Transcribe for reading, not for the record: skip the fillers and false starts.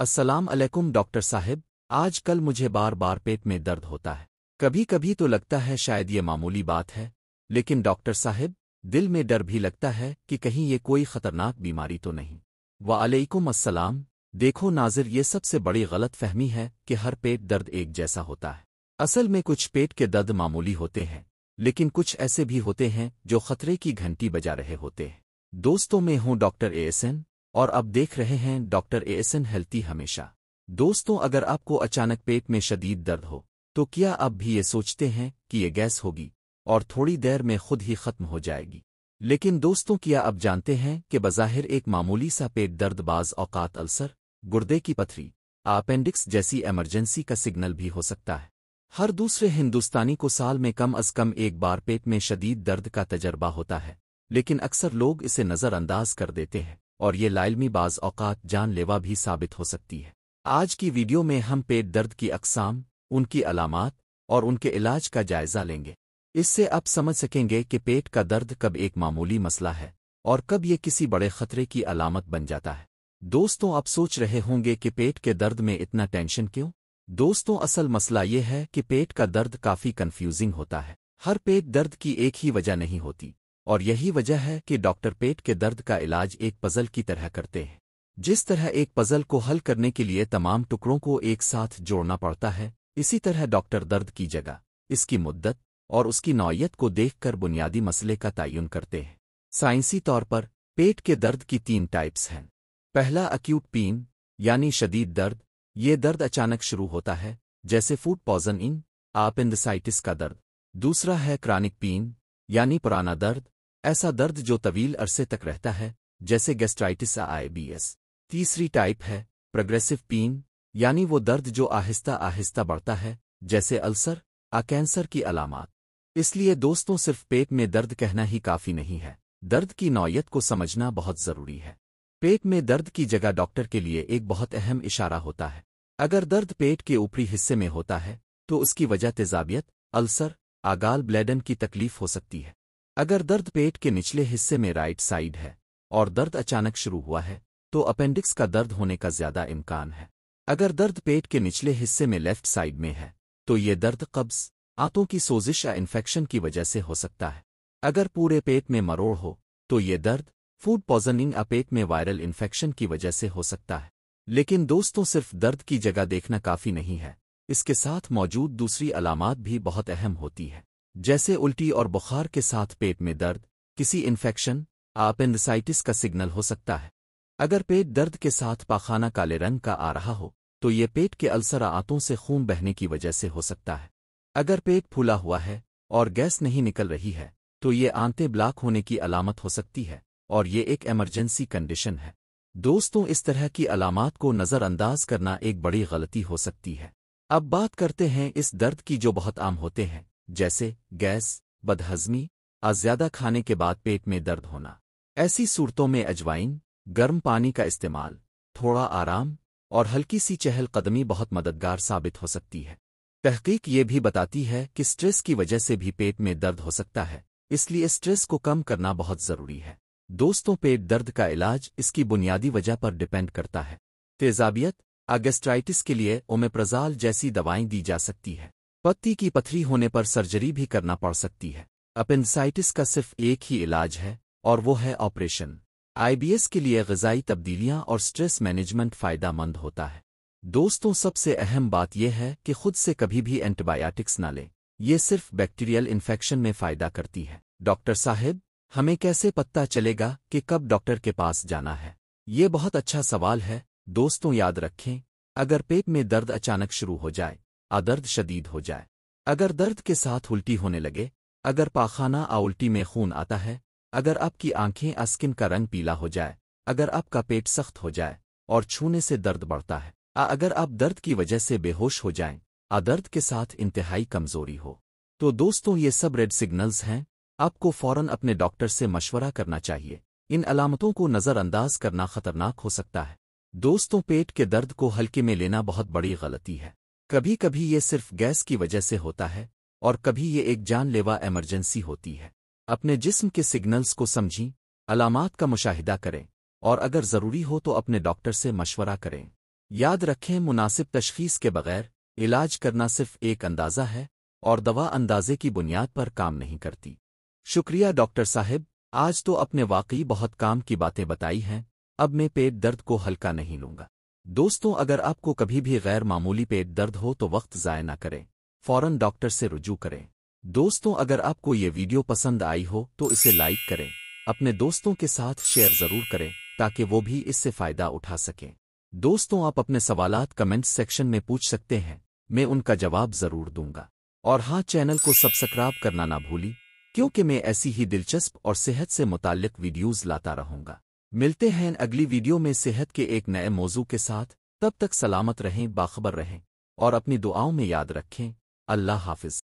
अस्सलाम अलैकुम डॉक्टर साहब। आज कल मुझे बार बार पेट में दर्द होता है। कभी कभी तो लगता है शायद ये मामूली बात है, लेकिन डॉक्टर साहब दिल में डर भी लगता है कि कहीं ये कोई खतरनाक बीमारी तो नहीं। वालेकुम अस्सलाम। देखो नाज़िर, ये सबसे बड़ी गलत फहमी है कि हर पेट दर्द एक जैसा होता है। असल में कुछ पेट के दर्द मामूली होते हैं, लेकिन कुछ ऐसे भी होते हैं जो खतरे की घंटी बजा रहे होते हैं। दोस्तों, मैं हूं डॉक्टर एएसएन और अब देख रहे हैं डॉक्टर एएसएन हेल्थी हमेशा। दोस्तों, अगर आपको अचानक पेट में शदीद दर्द हो तो क्या आप भी ये सोचते हैं कि ये गैस होगी और थोड़ी देर में खुद ही खत्म हो जाएगी? लेकिन दोस्तों, क्या आप जानते हैं कि बज़ाहिर एक मामूली सा पेट दर्द बाज़ औक़ात अल्सर, गुर्दे की पथरी, अपेंडिक्स जैसी इमरजेंसी का सिग्नल भी हो सकता है। हर दूसरे हिंदुस्तानी को साल में कम अज़ कम एक बार पेट में शदीद दर्द का तजर्बा होता है, लेकिन अक्सर लोग इसे नज़रअंदाज कर देते हैं और ये लाइलमी बाज़ औक़ात जानलेवा भी साबित हो सकती है। आज की वीडियो में हम पेट दर्द की अक़साम, उनकी अलामात और उनके इलाज का जायज़ा लेंगे। इससे आप समझ सकेंगे कि पेट का दर्द कब एक मामूली मसला है और कब ये किसी बड़े खतरे की अलामत बन जाता है। दोस्तों, आप सोच रहे होंगे कि पेट के दर्द में इतना टेंशन क्यों? दोस्तों, असल मसला ये है कि पेट का दर्द काफ़ी कन्फ्यूजिंग होता है। हर पेट दर्द की एक ही वजह नहीं होती, और यही वजह है कि डॉक्टर पेट के दर्द का इलाज एक पजल की तरह करते हैं। जिस तरह एक पजल को हल करने के लिए तमाम टुकड़ों को एक साथ जोड़ना पड़ता है, इसी तरह डॉक्टर दर्द की जगह, इसकी मुद्दत और उसकी नौइयत को देखकर बुनियादी मसले का तयन करते हैं। साइंसी तौर पर पेट के दर्द की 3 टाइप्स हैं। पहला अक्यूट पेन यानी शदीद दर्द। ये दर्द अचानक शुरू होता है, जैसे फूड पॉइजनिंग, अपेंडिसाइटिस का दर्द। दूसरा है क्रॉनिक पेन यानी पुराना दर्द, ऐसा दर्द जो तवील अरसे तक रहता है, जैसे गैस्ट्राइटिस या आईबीएस। तीसरी टाइप है प्रोग्रेसिव पेन यानी वो दर्द जो आहिस्ता आहिस्ता बढ़ता है, जैसे अल्सर या कैंसर की अलामात। इसलिए दोस्तों, सिर्फ पेट में दर्द कहना ही काफ़ी नहीं है, दर्द की नौइयत को समझना बहुत ज़रूरी है। पेट में दर्द की जगह डॉक्टर के लिए एक बहुत अहम इशारा होता है। अगर दर्द पेट के ऊपरी हिस्से में होता है तो उसकी वजह तेजाबियत, अल्सर, आगाल ब्लैडन की तकलीफ हो सकती है। अगर दर्द पेट के निचले हिस्से में राइट साइड है और दर्द अचानक शुरू हुआ है तो अपेंडिक्स का दर्द होने का ज्यादा इम्कान है। अगर दर्द पेट के निचले हिस्से में लेफ्ट साइड में है तो ये दर्द कब्ज, आंतों की सोजिश या इन्फेक्शन की वजह से हो सकता है। अगर पूरे पेट में मरोड़ हो तो ये दर्द फूड पॉइजनिंग या पेट में वायरल इन्फेक्शन की वजह से हो सकता है। लेकिन दोस्तों, सिर्फ दर्द की जगह देखना काफ़ी नहीं है, इसके साथ मौजूद दूसरी अलामात भी बहुत अहम होती है, जैसे उल्टी और बुखार के साथ पेट में दर्द किसी इन्फेक्शन, अपेंडिसाइटिस का सिग्नल हो सकता है। अगर पेट दर्द के साथ पाखाना काले रंग का आ रहा हो तो ये पेट के अल्सर, आंतों से खून बहने की वजह से हो सकता है। अगर पेट फूला हुआ है और गैस नहीं निकल रही है तो ये आंतें ब्लॉक होने की अलामत हो सकती है और ये एक इमरजेंसी कंडीशन है। दोस्तों, इस तरह की अलामात को नज़रअंदाज करना एक बड़ी गलती हो सकती है। अब बात करते हैं इस दर्द की जो बहुत आम होते हैं, जैसे गैस, बदहज़मी, ज़्यादा खाने के बाद पेट में दर्द होना। ऐसी सूरतों में अजवाइन, गर्म पानी का इस्तेमाल, थोड़ा आराम और हल्की सी चहलकदमी बहुत मददगार साबित हो सकती है। तहकीक ये भी बताती है कि स्ट्रेस की वजह से भी पेट में दर्द हो सकता है, इसलिए स्ट्रेस को कम करना बहुत ज़रूरी है। दोस्तों, पेट दर्द का इलाज इसकी बुनियादी वजह पर डिपेंड करता है। तेजाबियत, गैस्ट्राइटिस के लिए ओमेप्राज़ोल जैसी दवाएं दी जा सकती है। पत्ती की पथरी होने पर सर्जरी भी करना पड़ सकती है। अपेंडिसाइटिस का सिर्फ एक ही इलाज है और वो है ऑपरेशन। आईबीएस के लिए ग़िज़ाई तब्दीलियां और स्ट्रेस मैनेजमेंट फ़ायदेमंद होता है। दोस्तों, सबसे अहम बात यह है कि खुद से कभी भी एंटीबायोटिक्स ना लें, ये सिर्फ बैक्टीरियल इन्फेक्शन में फ़ायदा करती है। डॉक्टर साहब, हमें कैसे पता चलेगा कि कब डॉक्टर के पास जाना है? ये बहुत अच्छा सवाल है। दोस्तों, याद रखें, अगर पेट में दर्द अचानक शुरू हो जाए, दर्द शदीद हो जाए, अगर दर्द के साथ उल्टी होने लगे, अगर पाखाना उल्टी में खून आता है, अगर आपकी आंखें स्किन का रंग पीला हो जाए, अगर आपका पेट सख्त हो जाए और छूने से दर्द बढ़ता है, अगर आप दर्द की वजह से बेहोश हो जाएं, दर्द के साथ इंतहाई कमजोरी हो, तो दोस्तों, ये सब रेड सिग्नल्स हैं। आपको फौरन अपने डॉक्टर से मशवरा करना चाहिए। इन अलामतों को नज़रअंदाज करना खतरनाक हो सकता है। दोस्तों, पेट के दर्द को हल्के में लेना बहुत बड़ी गलती है। कभी कभी ये सिर्फ गैस की वजह से होता है और कभी ये एक जानलेवा इमरजेंसी होती है। अपने जिस्म के सिग्नल्स को समझें, अलामात का मुशाहिदा करें और अगर ज़रूरी हो तो अपने डॉक्टर से मशवरा करें। یاد رکھیں مناسب تشخیص کے بغیر علاج کرنا صرف ایک اندازہ ہے اور دوا اندازے کی بنیاد پر کام نہیں کرتی۔ شکریہ ڈاکٹر صاحب، آج تو اپنے واقعی بہت کام کی باتیں بتائی ہیں، اب میں پیٹ درد کو ہلکا نہیں لوں گا۔ دوستوں، اگر آپ کو کبھی بھی غیر معمولی پیٹ درد ہو تو وقت ضائع نہ کریں، فوراً ڈاکٹر سے رجوع کریں۔ دوستوں، اگر آپ کو یہ ویڈیو پسند آئی ہو تو اسے لائک کریں، اپنے دوستوں کے ساتھ شیئر ضرور کریں تاکہ وہ بھی اس سے فائدہ اٹھا سکیں۔ دوستوں، آپ اپنے سوالات کمنٹ سیکشن میں پوچھ سکتے ہیں، میں ان کا جواب ضرور دوں گا۔ اور ہاں، چینل کو سبسکرائب کرنا نہ بھولی، کیونکہ میں ایسی ہی دلچسپ اور صحت سے متعلق ویڈیوز لاتا رہوں گا۔ ملتے ہیں اگلی ویڈیو میں صحت کے ایک نئے موضوع کے ساتھ، تب تک سلامت رہیں، باخبر رہیں اور اپنی دعاؤں میں یاد رکھیں۔ اللہ حافظ۔